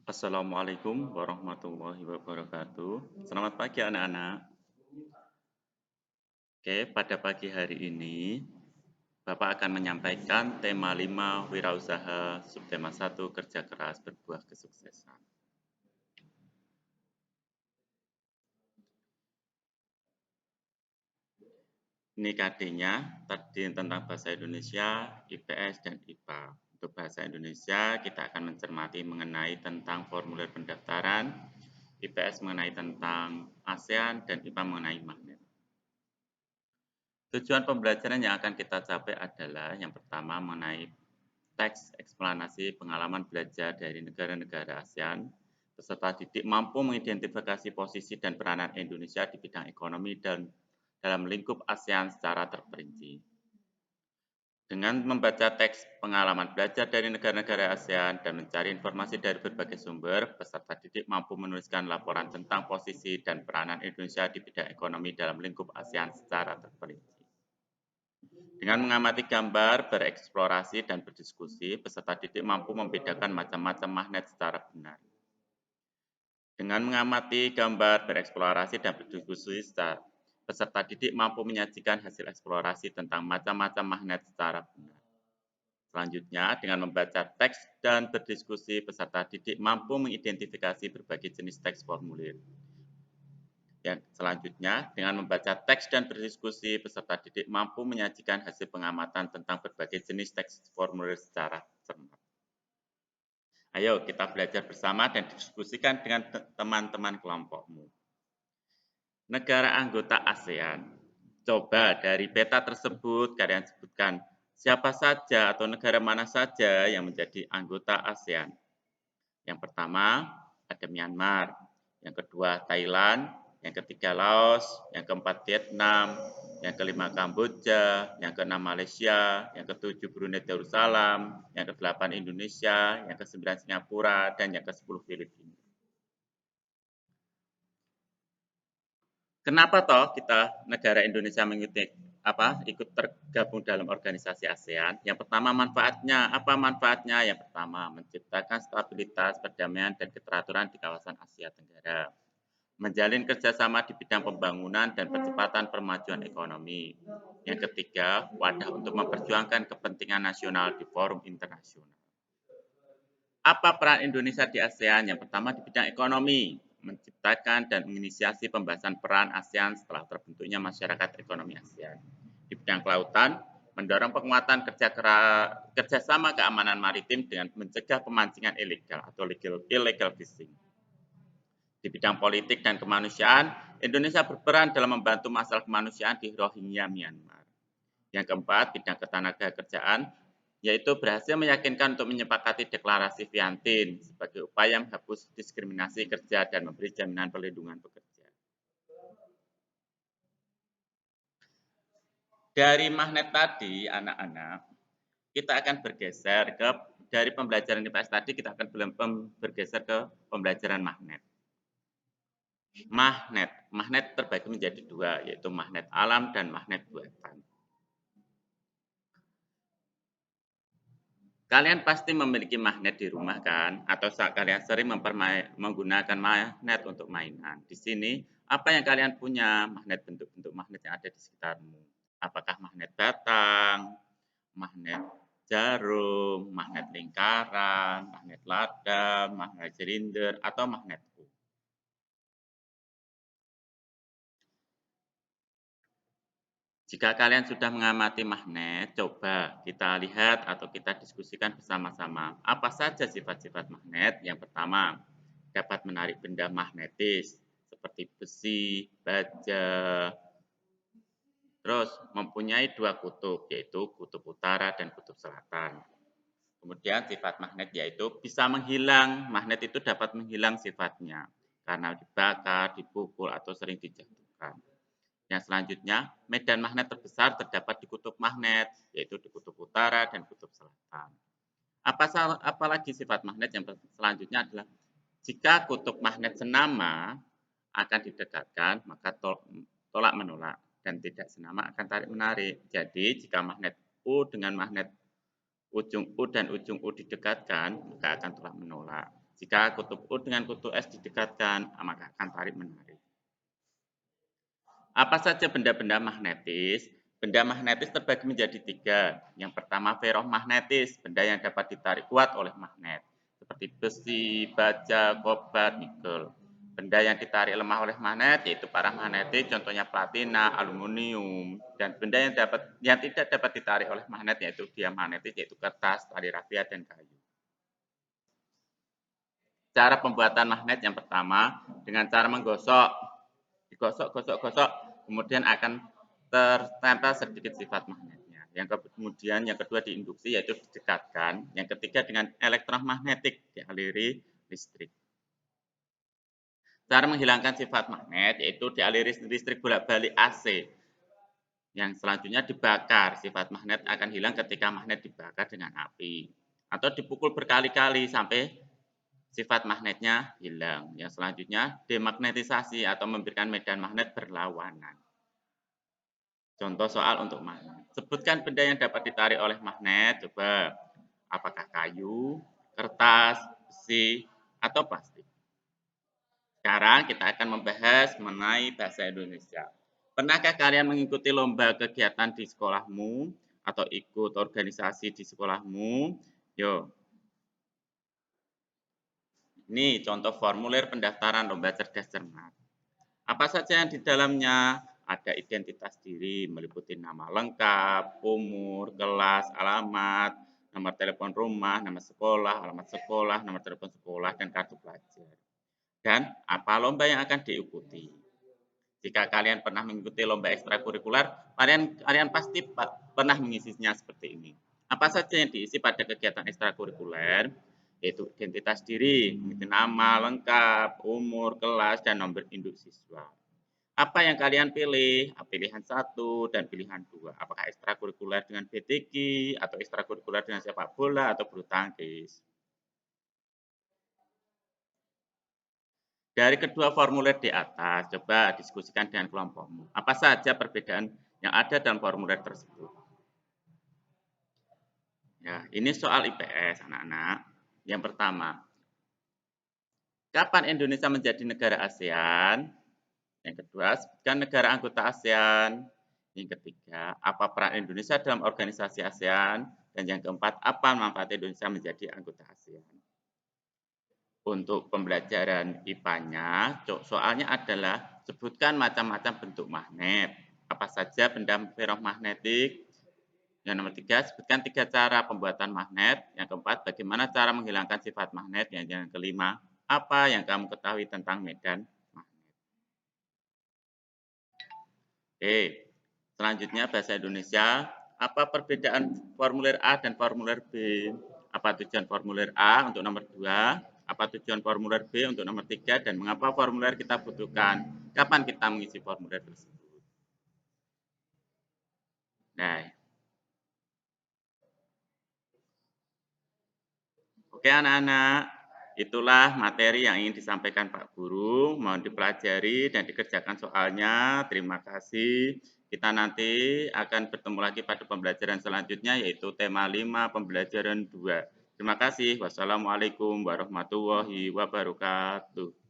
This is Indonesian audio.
Assalamualaikum warahmatullahi wabarakatuh. Selamat pagi anak-anak. Oke, pada pagi hari ini Bapak akan menyampaikan tema 5 wirausaha, subtema 1 kerja keras berbuah kesuksesan. Ini KD-nya tadi tentang bahasa Indonesia, IPS, dan IPA. Untuk bahasa Indonesia, kita akan mencermati mengenai tentang formulir pendaftaran, IPS mengenai tentang ASEAN, dan IPA mengenai magnet. Tujuan pembelajaran yang akan kita capai adalah yang pertama mengenai teks eksplanasi pengalaman belajar dari negara-negara ASEAN. Peserta didik mampu mengidentifikasi posisi dan peranan Indonesia di bidang ekonomi dan dalam lingkup ASEAN secara terperinci. Dengan membaca teks pengalaman belajar dari negara-negara ASEAN dan mencari informasi dari berbagai sumber, peserta didik mampu menuliskan laporan tentang posisi dan peranan Indonesia di bidang ekonomi dalam lingkup ASEAN secara terperinci. Dengan mengamati gambar, bereksplorasi, dan berdiskusi, peserta didik mampu membedakan macam-macam magnet secara benar. Dengan mengamati gambar, bereksplorasi, dan berdiskusi, peserta didik mampu menyajikan hasil eksplorasi tentang macam-macam magnet secara benar. Selanjutnya, dengan membaca teks dan berdiskusi, peserta didik mampu mengidentifikasi berbagai jenis teks formulir. Yang selanjutnya, dengan membaca teks dan berdiskusi, peserta didik mampu menyajikan hasil pengamatan tentang berbagai jenis teks formulir secara cermat. Ayo kita belajar bersama dan diskusikan dengan teman-teman kelompokmu. Negara anggota ASEAN. Coba dari peta tersebut kalian sebutkan siapa saja atau negara mana saja yang menjadi anggota ASEAN. Yang pertama ada Myanmar, yang kedua Thailand, yang ketiga Laos, yang keempat Vietnam, yang kelima Kamboja, yang keenam Malaysia, yang ketujuh Brunei Darussalam, yang kedelapan Indonesia, yang kesembilan Singapura, dan yang kesepuluh Filipina. Kenapa toh kita negara Indonesia ikut tergabung dalam organisasi ASEAN? Yang pertama manfaatnya, apa manfaatnya? Yang pertama menciptakan stabilitas, perdamaian, dan keteraturan di kawasan Asia Tenggara. Menjalin kerjasama di bidang pembangunan dan percepatan permajuan ekonomi. Yang ketiga, wadah untuk memperjuangkan kepentingan nasional di forum internasional. Apa peran Indonesia di ASEAN? Yang pertama di bidang ekonomi, menciptakan dan menginisiasi pembahasan peran ASEAN setelah terbentuknya masyarakat ekonomi ASEAN. Di bidang kelautan, mendorong penguatan kerjasama keamanan maritim dengan mencegah pemancingan ilegal atau illegal fishing. Di bidang politik dan kemanusiaan, Indonesia berperan dalam membantu masalah kemanusiaan di Rohingya, Myanmar. Yang keempat, bidang ketenagakerjaan, yaitu berhasil meyakinkan untuk menyepakati deklarasi Viantin sebagai upaya menghapus diskriminasi kerja dan memberi jaminan perlindungan pekerja. Dari magnet tadi, anak-anak, kita akan bergeser dari pembelajaran IPS tadi, kita akan bergeser ke pembelajaran magnet. Magnet terbagi menjadi dua, yaitu magnet alam dan magnet buatan. Kalian pasti memiliki magnet di rumah kan? Atau kalian sering menggunakan magnet untuk mainan. Di sini, apa yang kalian punya? Magnet, bentuk-bentuk magnet yang ada di sekitarmu. Apakah magnet batang, magnet jarum, magnet lingkaran, magnet ladam, magnet silinder, atau magnet U? Jika kalian sudah mengamati magnet, coba kita lihat atau kita diskusikan bersama-sama. Apa saja sifat-sifat magnet? Yang pertama, dapat menarik benda magnetis seperti besi, baja. Terus mempunyai dua kutub, yaitu kutub utara dan kutub selatan. Kemudian sifat magnet yaitu bisa menghilang. Magnet itu dapat menghilang sifatnya karena dibakar, dipukul, atau sering dijatuhkan. Yang selanjutnya, medan magnet terbesar terdapat di kutub magnet, yaitu di kutub utara dan kutub selatan. Apalagi sifat magnet yang selanjutnya adalah jika kutub magnet senama akan didekatkan, maka tolak menolak, dan tidak senama akan tarik menarik. Jadi jika magnet U dengan magnet ujung U dan ujung U didekatkan, maka akan tolak menolak. Jika kutub U dengan kutub S didekatkan, maka akan tarik menarik. Apa saja benda-benda magnetis? Benda magnetis terbagi menjadi 3. Yang pertama ferromagnetis, benda yang dapat ditarik kuat oleh magnet, seperti besi, baja, kobar, nikel. Benda yang ditarik lemah oleh magnet yaitu paramagnetis, contohnya platina, aluminium. Dan benda yang tidak dapat ditarik oleh magnet yaitu diamagnetis, yaitu kertas, tali rafia, dan kayu. Cara pembuatan magnet yang pertama dengan cara menggosok, digosok, kemudian akan tertempel sedikit sifat magnetnya. Kemudian yang kedua diinduksi, yaitu didekatkan. Yang ketiga dengan elektromagnetik, dialiri listrik. Cara menghilangkan sifat magnet yaitu dialiri listrik bolak-balik AC. Yang selanjutnya dibakar, sifat magnet akan hilang ketika magnet dibakar dengan api. Atau dipukul berkali-kali sampai sifat magnetnya hilang. Yang selanjutnya demagnetisasi atau memberikan medan magnet berlawanan. Contoh soal untuk magnet. Sebutkan benda yang dapat ditarik oleh magnet. Coba, apakah kayu, kertas, besi, atau plastik? Sekarang kita akan membahas mengenai bahasa Indonesia. Pernahkah kalian mengikuti lomba kegiatan di sekolahmu atau ikut organisasi di sekolahmu? Yo. Ini contoh formulir pendaftaran lomba cerdas cermat. Apa saja yang di dalamnya? Ada identitas diri, meliputi nama lengkap, umur, kelas, alamat, nomor telepon rumah, nama sekolah, alamat sekolah, nomor telepon sekolah, dan kartu pelajar. Dan apa lomba yang akan diikuti. Jika kalian pernah mengikuti lomba ekstrakurikuler, kalian pasti pernah mengisinya seperti ini. Apa saja yang diisi pada kegiatan ekstrakurikuler? Yaitu identitas diri, nama lengkap, umur, kelas, dan nomor induk siswa. Apa yang kalian pilih? Pilihan 1 dan pilihan 2. Apakah ekstrakurikuler dengan BTG, atau ekstrakurikuler dengan sepak bola, atau bulu tangkis? Dari kedua formulir di atas, coba diskusikan dengan kelompokmu. Apa saja perbedaan yang ada dalam formulir tersebut? Ya, ini soal IPS, anak-anak. Yang pertama, kapan Indonesia menjadi negara ASEAN? Yang kedua, sebutkan negara anggota ASEAN. Yang ketiga, apa peran Indonesia dalam organisasi ASEAN? Dan yang keempat, apa manfaat Indonesia menjadi anggota ASEAN? Untuk pembelajaran IPA-nya, soalnya adalah sebutkan macam-macam bentuk magnet. Apa saja benda ferromagnetik? Yang nomor 3, sebutkan 3 cara pembuatan magnet. Yang keempat, bagaimana cara menghilangkan sifat magnet. Yang kelima, apa yang kamu ketahui tentang medan magnet. Oke, selanjutnya bahasa Indonesia. Apa perbedaan formulir A dan formulir B? Apa tujuan formulir A untuk nomor 2? Apa tujuan formulir B untuk nomor 3? Dan mengapa formulir kita butuhkan? Kapan kita mengisi formulir tersebut? Nah, oke anak-anak, itulah materi yang ingin disampaikan Pak Guru. Mohon dipelajari dan dikerjakan soalnya. Terima kasih. Kita nanti akan bertemu lagi pada pembelajaran selanjutnya, yaitu tema 5 pembelajaran 2. Terima kasih. Wassalamualaikum warahmatullahi wabarakatuh.